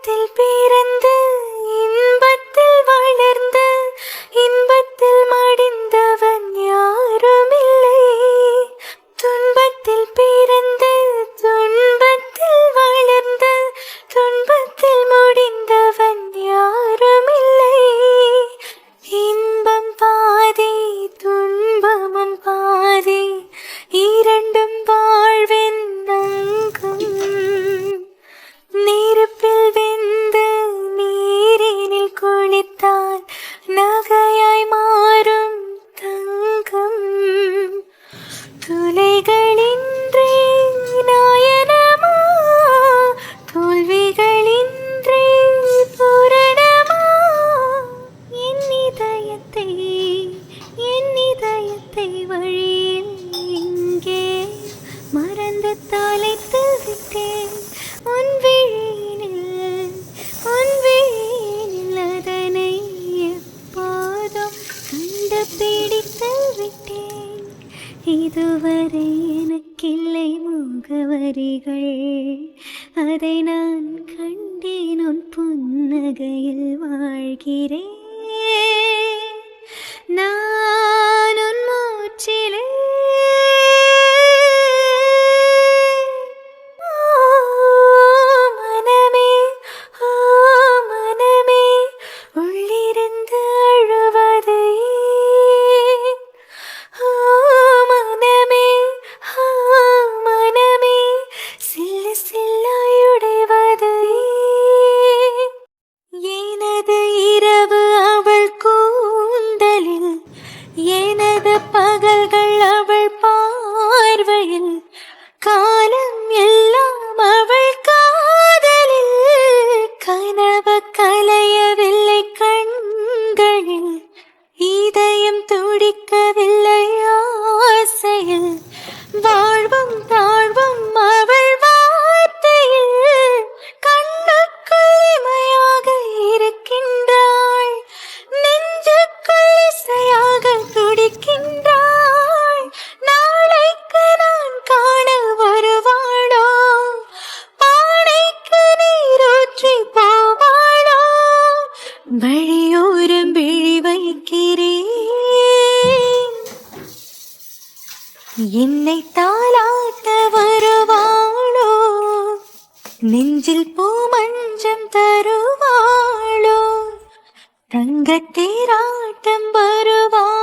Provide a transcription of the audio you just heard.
துன்பத்தில் பிறந்து இன்பத்தில் வளர்ந்து இன்பத்தில் மடிந்தவன் யாருமில்லை. துன்பத்தில் பிறந்து துன்பத்தில் வளர்ந்து துன்பத்தில் முடிந்தவன் யாருமில்லை. இன்பம் பாதி துன்பமும் பாதி இரண்டும் வாழ்வின் அங்கம். நெருப்பில் வெந்து நீரினில் குளித்தால் நகையாய் மாறும் தங்கம். துளைகளின்றி நாயனமா தோல்விகளின்றி பூரணமா. என் இதயத்தை வழியில் இங்கே மறந்து தொலைத்து விட்டேன். உன் விழியினில் அதனை எப்போதும் கண்டுபிடித்து விட்டேன். இதுவரை எனக்கில்லை முகவரிகள், அதை நான் கண்டேன் உன் புன்னகையில் வாழ்கிறேன். நான் உன் மூச்சிலே மனமே மனமே உள்ளிருந்து அழுவது மனமே மனமே சில்லு சில்லாயுடைவது. எனது இரவு அவள் கூந்தலில், எனது பகல்கள் அவள் பார்வையில், காலம் எல்லாம் அவள் காதலில். கனவு கலையவில்லை கண்களில், இதயம் துடிக்கவில்லை ஆசையில். வாழ்வும் தாழ்வும் அவள் வார்த்தையில், கண்ணுக்குள் இமையாக இருக்கின்றாள், நெஞ்சுக்குள் இசையாக துடிக்கின்றாள். நாளைக்கு நான் காண வருவாளோ, பானைக்கு நீரூற்றி போவாளோ. வழியோரம் விழி வைக்கிறேன், என்னை தாலாட்ட வருவாளோ, நெஞ்சில் பூ மஞ்சம் தருவாளோ, தங்கத்தேராட்டம் வருவாளோ.